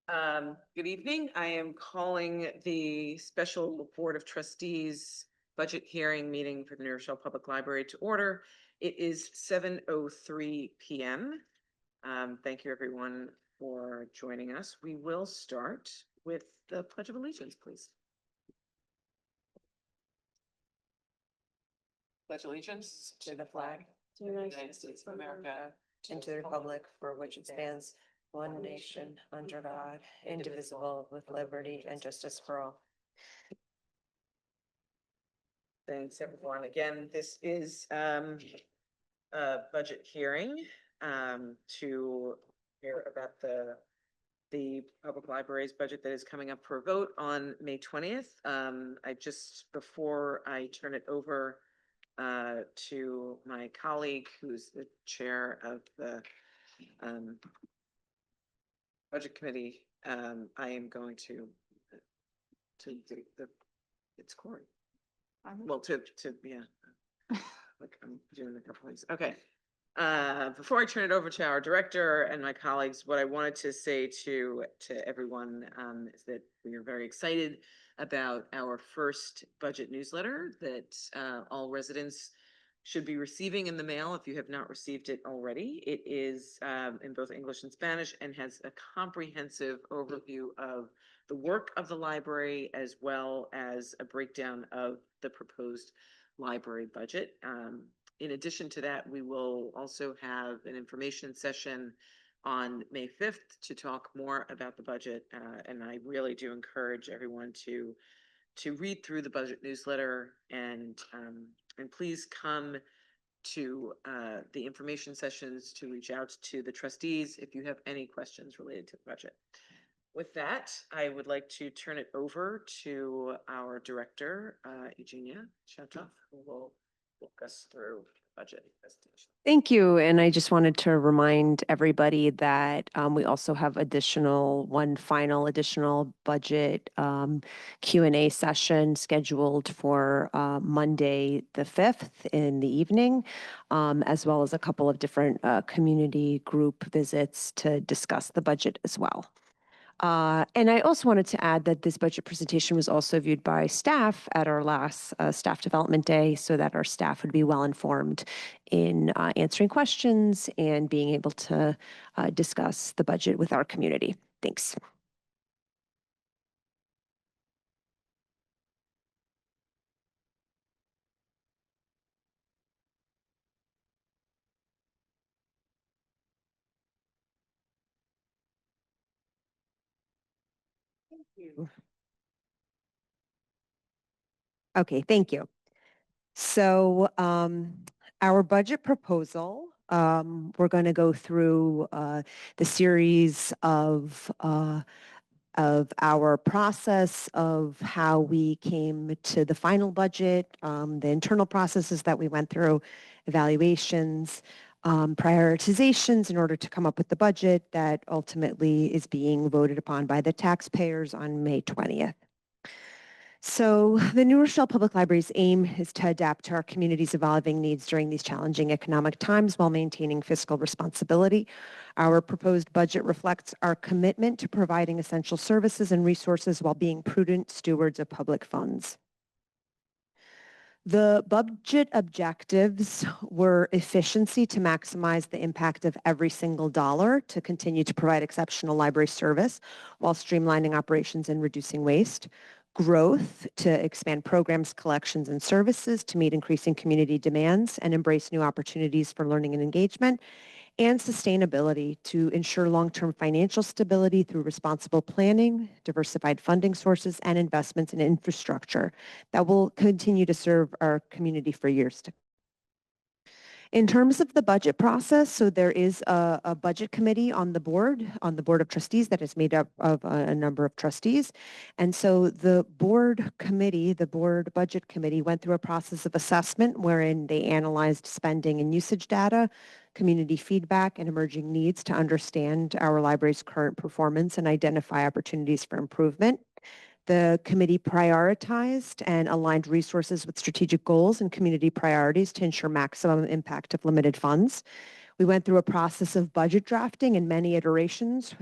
Good evening. I am calling the special Board of Trustees budget hearing meeting for the New Rochelle Public Library to order. It is 7:03 p.m. Thank you everyone for joining us. We will start with the Pledge of Allegiance, please. Pledge allegiance to the flag of the United States of America and to the republic for which it stands, one nation, under God, indivisible, with liberty and justice for all. Thanks, everyone. Again, this is a budget hearing to hear about the public library's budget that is coming up for a vote on May 20th. Before I turn it over to my colleague, who's the chair of the budget committee, I am going to it's Corey. Well, yeah, like I'm doing a couple things. Okay. Before I turn it over to our director and my colleagues, what I wanted to say to everyone is that we are very excited about our first budget newsletter that all residents should be receiving in the mail if you have not received it already. It is in both English and Spanish and has a comprehensive overview of the work of the library, as well as a breakdown of the proposed library budget. In addition to that, we will also have an information session on May 5th to talk more about the budget. And I really do encourage everyone to read through the budget newsletter and please come to the information sessions to reach out to the trustees if you have any questions related to the budget. With that, I would like to turn it over to our director, Eugenia Shatov, who will walk us through the budget presentation. Thank you. And I just wanted to remind everybody that we also have one final additional budget Q&A session scheduled for Monday the 5th in the evening, as well as a couple of different community group visits to discuss the budget as well. And I also wanted to add that this budget presentation was also viewed by staff at our last staff development day, so that our staff would be well informed in answering questions and being able to discuss the budget with our community. Thanks. Thank you. Okay, thank you. So our budget proposal, we're going to go through the series of our process of how we came to the final budget, the internal processes that we went through, evaluations, prioritizations in order to come up with the budget that ultimately is being voted upon by the taxpayers on May 20th. So the New Rochelle Public Library's aim is to adapt to our community's evolving needs during these challenging economic times while maintaining fiscal responsibility. Our proposed budget reflects our commitment to providing essential services and resources while being prudent stewards of public funds. The budget objectives were efficiency to maximize the impact of every single dollar to continue to provide exceptional library service while streamlining operations and reducing waste. Growth to expand programs, collections, and services to meet increasing community demands and embrace new opportunities for learning and engagement. And sustainability to ensure long-term financial stability through responsible planning, diversified funding sources, and investments in infrastructure that will continue to serve our community for years to come. In terms of the budget process, so there is a budget committee on the Board of Trustees that is made up of a number of trustees. And so the board budget committee went through a process of assessment wherein they analyzed spending and usage data, community feedback, and emerging needs to understand our library's current performance and identify opportunities for improvement. The committee prioritized and aligned resources with strategic goals and community priorities to ensure maximum impact of limited funds. We went through a process of budget drafting in many iterations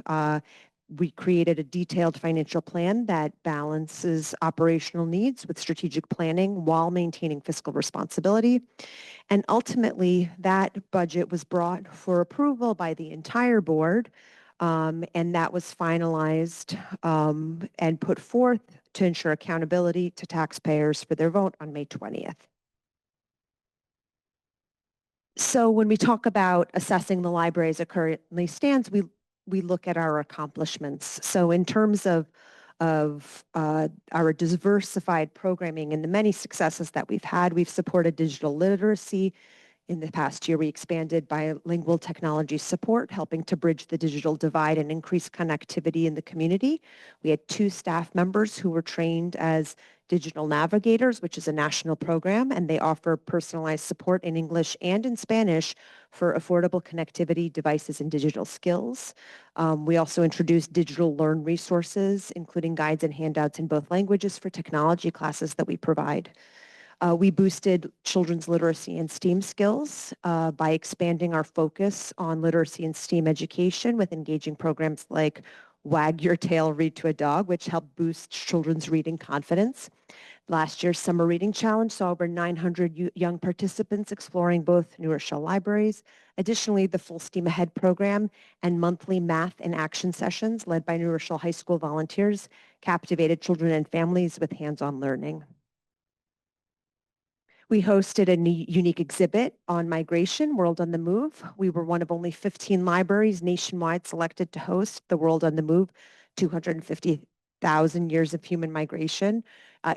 We created a detailed financial plan that balances operational needs with strategic planning while maintaining fiscal responsibility. And ultimately, that budget was brought for approval by the entire board, and that was finalized and put forth to ensure accountability to taxpayers for their vote on May 20th. So when we talk about assessing the library as it currently stands, we look at our accomplishments. So in terms of our diversified programming and the many successes that we've had, we've supported digital literacy. In the past year, we expanded bilingual technology support, helping to bridge the digital divide and increase connectivity in the community. We had 2 staff members who were trained as digital navigators, which is a national program, and they offer personalized support in English and in Spanish for affordable connectivity, devices, and digital skills. We also introduced digital learn resources, including guides and handouts in both languages for technology classes that we provide. We boosted children's literacy and STEAM skills by expanding our focus on literacy and STEAM education with engaging programs like Wag Your Tail, Read to a Dog, which helped boost children's reading confidence. Last year's Summer Reading Challenge saw over 900 young participants exploring both New Rochelle libraries. Additionally, the Full Steam Ahead program and monthly math and action sessions led by New Rochelle High School volunteers captivated children and families with hands-on learning. We hosted a unique exhibit on migration, World on the Move. We were one of only 15 libraries nationwide selected to host the World on the Move, 250,000 years of human migration.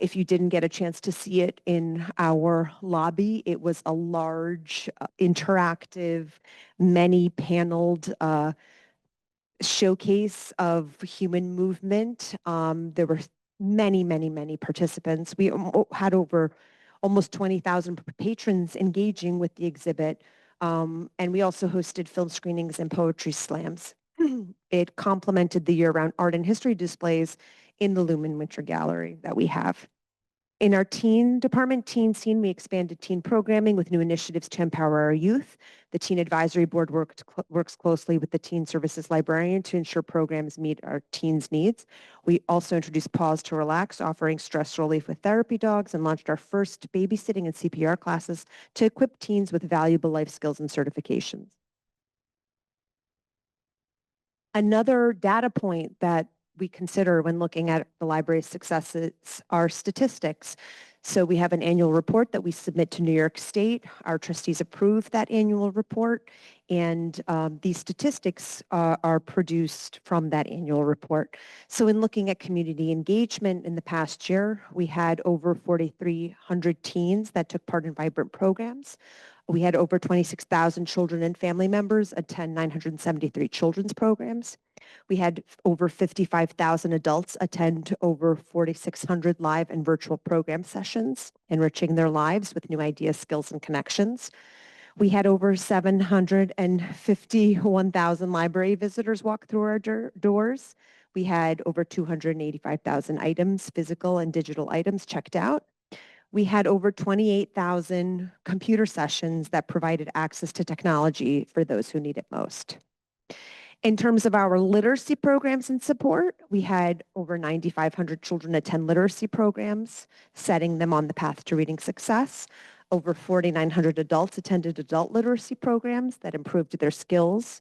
If you didn't get a chance to see it in our lobby, it was a large, interactive, many-paneled showcase of human movement. There were many participants. We had over almost 20,000 patrons engaging with the exhibit. And we also hosted film screenings and poetry slams. It complemented the year-round art and history displays in the Lumen Winter Gallery that we have. In our teen department, Teen Scene, we expanded teen programming with new initiatives to empower our youth. The Teen Advisory Board works closely with the Teen Services Librarian to ensure programs meet our teens' needs. We also introduced Pause to Relax, offering stress relief with therapy dogs, and launched our first babysitting and CPR classes to equip teens with valuable life skills and certifications. Another data point that we consider when looking at the library's successes are statistics. So we have an annual report that we submit to New York State. Our trustees approve that annual report, and these statistics are produced from that annual report. So in looking at community engagement in the past year, we had over 4,300 teens that took part in vibrant programs. We had over 26,000 children and family members attend 973 children's programs. We had over 55,000 adults attend over 4,600 live and virtual program sessions, enriching their lives with new ideas, skills, and connections. We had over 751,000 library visitors walk through our doors. We had over 285,000 items, physical and digital items, checked out. We had over 28,000 computer sessions that provided access to technology for those who need it most. In terms of our literacy programs and support, we had over 9,500 children attend literacy programs, setting them on the path to reading success. Over 4,900 adults attended adult literacy programs that improved their skills.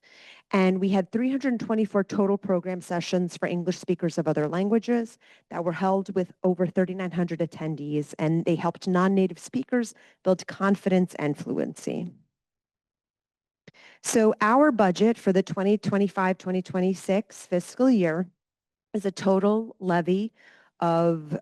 And we had 324 total program sessions for English speakers of other languages that were held with over 3,900 attendees, and they helped non-native speakers build confidence and fluency. So our budget for the 2025-2026 fiscal year is a total levy of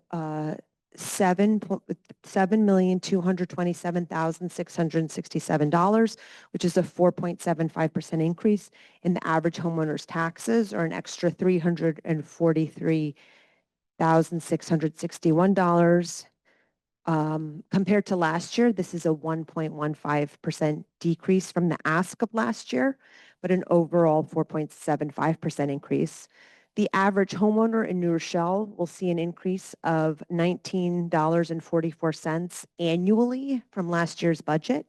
$7,227,667, which is a 4.75% increase in the average homeowner's taxes, or an extra $343,661. Compared to last year, this is a 1.15% decrease from the ask of last year, but an overall 4.75% increase. The average homeowner in New Rochelle will see an increase of $19.44 annually from last year's budget.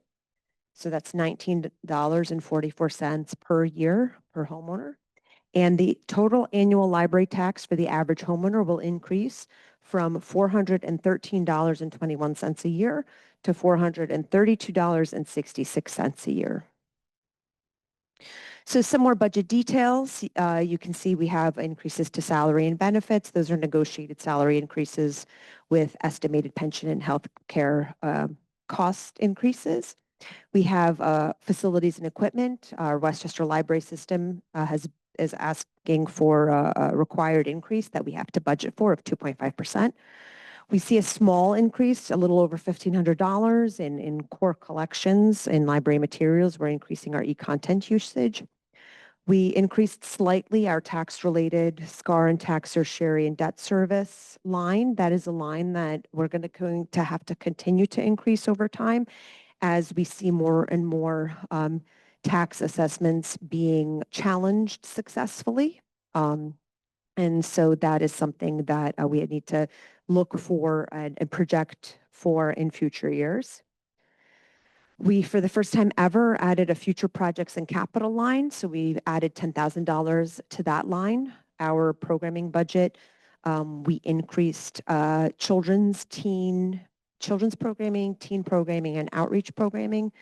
So that's $19.44 per year per homeowner. And the total annual library tax for the average homeowner will increase from $413.21 a year to $432.66 a year. So some more budget details. You can see we have increases to salary and benefits. Those are negotiated salary increases with estimated pension and health care cost increases. We have facilities and equipment. Our Westchester Library System is asking for a required increase that we have to budget for of 2.5%. We see a small increase, a little over $1,500 in core collections in library materials. We're increasing our e-content usage. We increased slightly our tax-related SCAR and tax tertiary and debt service line. That is a line that we're going to have to continue to increase over time as we see more and more tax assessments being challenged successfully. And so that is something that we need to look for and project for in future years. We, for the first time ever, added a future projects and capital line. So we've added $10,000 to that line. Our programming budget, we increased children's programming, teen programming, and outreach programming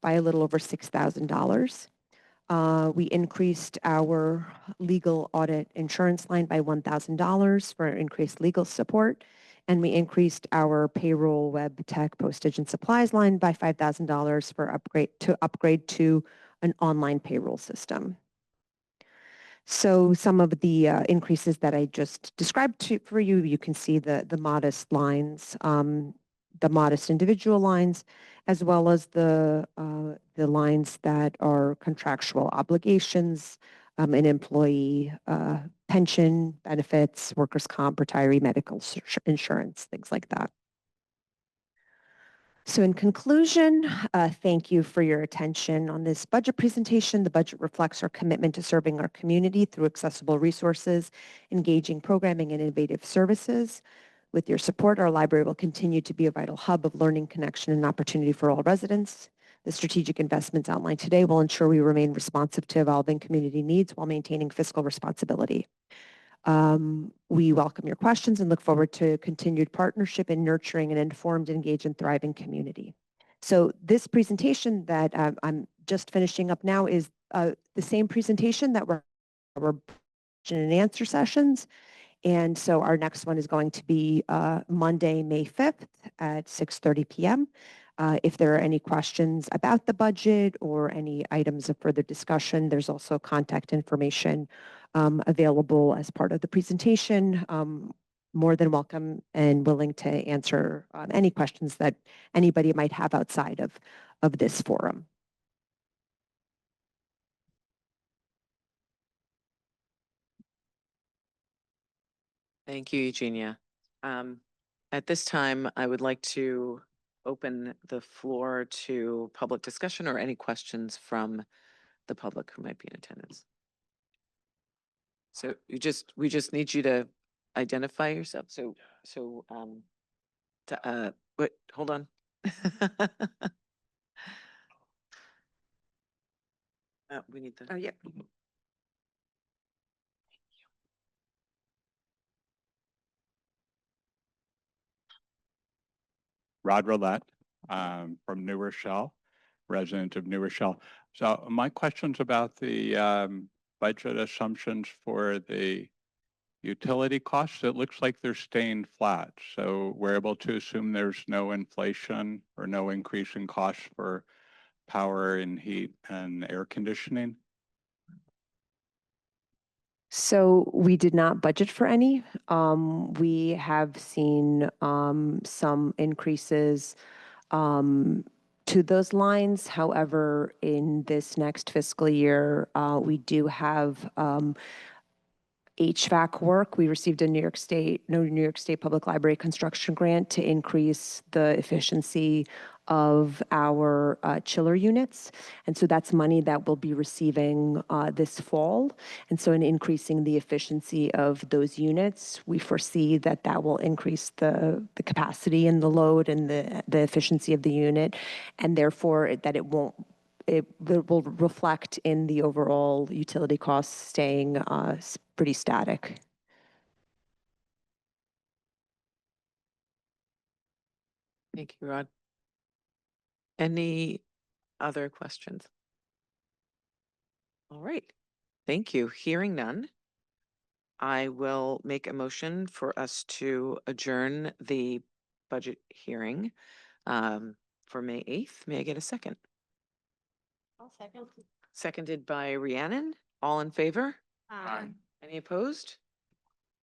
by a little over $6,000. We increased our legal audit insurance line by $1,000 for increased legal support. And we increased our payroll, web, tech, postage, and supplies line by $5,000 for upgrade to an online payroll system. So some of the increases that I just described for you, you can see the modest lines, the modest individual lines, as well as the lines that are contractual obligations, an employee pension benefits, workers' comp, retiree medical insurance, things like that. So in conclusion, thank you for your attention on this budget presentation. The budget reflects our commitment to serving our community through accessible resources, engaging programming, and innovative services. With your support, our library will continue to be a vital hub of learning, connection, and opportunity for all residents. The strategic investments outlined today will ensure we remain responsive to evolving community needs while maintaining fiscal responsibility. We welcome your questions and look forward to continued partnership in nurturing an informed, engaged, and thriving community. So this presentation that I'm just finishing up now is the same presentation that we're question and answer sessions. And so our next one is going to be Monday, May 5th at 6:30 p.m. If there are any questions about the budget or any items of further discussion, there's also contact information available as part of the presentation. More than welcome and willing to answer any questions that anybody might have outside of this forum. Thank you, Eugenia. At this time, I would like to open the floor to public discussion or any questions from the public who might be in attendance. So we just need you to identify yourself. Wait, hold on. We need the. Oh, yeah. Rod Roulette from New Rochelle, resident of New Rochelle. So my question's about the budget assumptions for the utility costs. It looks like they're staying flat. So we're able to assume there's no inflation or no increase in costs for power and heat and air conditioning. So we did not budget for any. We have seen some increases to those lines. However, in this next fiscal year, we do have HVAC work. We received a New York State Public Library construction grant to increase the efficiency of our chiller units. And so that's money that we'll be receiving this fall. And so in increasing the efficiency of those units, we foresee that that will increase the capacity and the load and the efficiency of the unit, and therefore that it won't it will reflect in the overall utility costs staying pretty static. Thank you, Rod. Any other questions? All right, thank you. Hearing none, I will make a motion for us to adjourn the budget hearing for May 8th. May I get a second? I'll second. Seconded by Rhiannon. All in favor? Aye. Any opposed?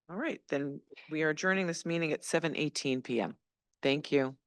All right, then we are adjourning this meeting at 7:18 PM. Thank you.